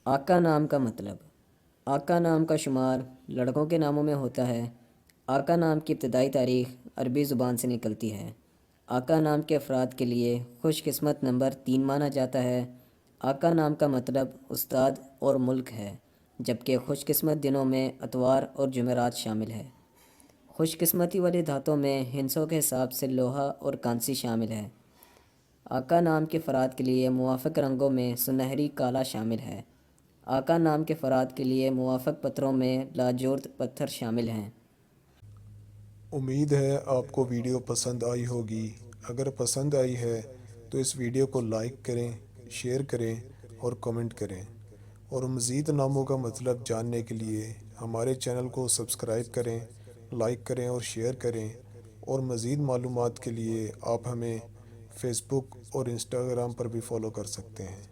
آقا نام کا مطلب۔ آقا نام کا شمار لڑکوں کے ناموں میں ہوتا ہے۔ آقا نام کی ابتدائی تاریخ عربی زبان سے نکلتی ہے۔ آقا نام کے افراد کے لیے خوش قسمت نمبر 3 مانا جاتا ہے۔ آقا نام کا مطلب استاد اور ملک ہے، جبکہ خوش قسمت دنوں میں اتوار اور جمعرات شامل ہے۔ خوش قسمتی والے دھاتوں میں ہندسوں کے حساب سے لوہا اور کانسی شامل ہے۔ آقا نام کے افراد کے لیے موافق رنگوں میں سنہری کالا شامل ہے۔ آقا نام کے افراد کے لیے موافق پتھروں میں لاجورد پتھر شامل ہیں۔ امید ہے آپ کو ویڈیو پسند آئی ہوگی۔ اگر پسند آئی ہے تو اس ویڈیو کو لائک کریں، شیئر کریں اور کمنٹ کریں، اور مزید ناموں کا مطلب جاننے کے لیے ہمارے چینل کو سبسکرائب کریں، لائک کریں اور شیئر کریں، اور مزید معلومات کے لیے آپ ہمیں فیس بک اور انسٹاگرام پر بھی فالو کر سکتے ہیں۔